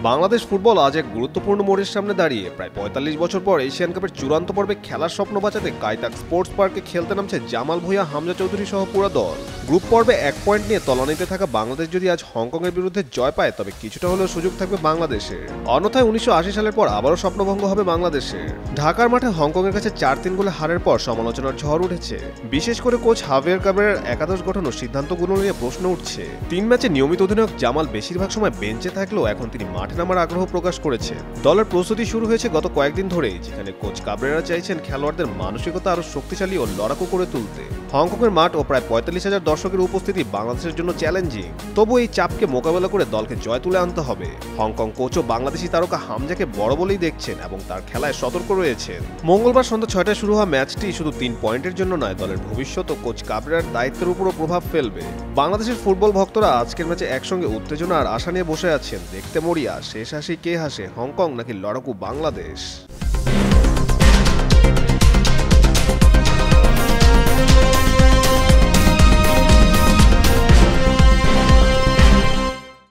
Bangladesh football আজ এক গুরুত্বপূর্ণ মোড়ের সামনে দাঁড়িয়ে। প্রায় ৪৫ বছর পর এশিয়ান কাপের চূড়ান্ত পর্বে খেলার স্বপ্ন বাঁচাতে কায়তাক স্পোর্টস পার্কে খেলতে নামছে জামাল ভুঁইয়া, হামজা চৌধুরী সহ পুরো দল। গ্রুপ পর্বে ১ পয়েন্ট নিয়ে তলানিতে থাকা বাংলাদেশ যদি আজ হংকংয়ের বিরুদ্ধে জয় পায়, তবে কিছুটা হলেও সুযোগ থাকবে বাংলাদেশের। অন্যথায় ১৯৮০ সালের পর আবারও স্বপ্নভঙ্গ হবে বাংলাদেশের। ঢাকার মাঠে হংকংয়ের কাছে ৪-৩ গোলে হারের পর সমালোচনার ঝড় উঠেছে। বিশেষ করে কোচ হাভিয়ের কাবরেরার একাদশ গঠন ও সিদ্ধান্তগুলো নিয়ে প্রশ্ন উঠছে। ৩ ম্যাচে নিয়মিত অধিনায়ক জামাল বেশিরভাগ সময় বেঞ্চে থাকলেও এখন তিনি মাঠে নামার আগ্রহ প্রকাশ করেছে। দলের প্রস্তুতি শুরু হয়েছে গত কয়েকদিন ধরেই, যেখানে কোচ কাবরেরা চাইছেন খেলোয়াড়দের মানসিকতা আরো শক্তিশালী ও লড়াকু করে তুলতে। হংকংয়ের মাঠ ও প্রায় ৪৫,০০০ দর্শকের উপস্থিতি বাংলাদেশের জন্য চ্যালেঞ্জিং। তবু এই চাপকে মোকাবেলা করে দলকে জয় তুলে আনতে হবে। হংকং কোচও বাংলাদেশি তারকা হামজাকে বড় বলেই দেখছেন এবং তার খেলায় সতর্ক রয়েছেন। মঙ্গলবার সন্ধ্যা ৬টায় শুরু হওয়া ম্যাচটি শুধু ৩ পয়েন্টের জন্য নয়, দলের ভবিষ্যৎ ও কোচ কাবরেরার দায়িত্বের উপরও প্রভাব ফেলবে। বাংলাদেশের ফুটবল ভক্তরা আজকের ম্যাচে একসঙ্গে উত্তেজনা আর আশা নিয়ে বসে আছেন। দেখতে মরিয়া, শেষ হাসি কে হাসে, হংকং নাকি লড়াকু বাংলাদেশ?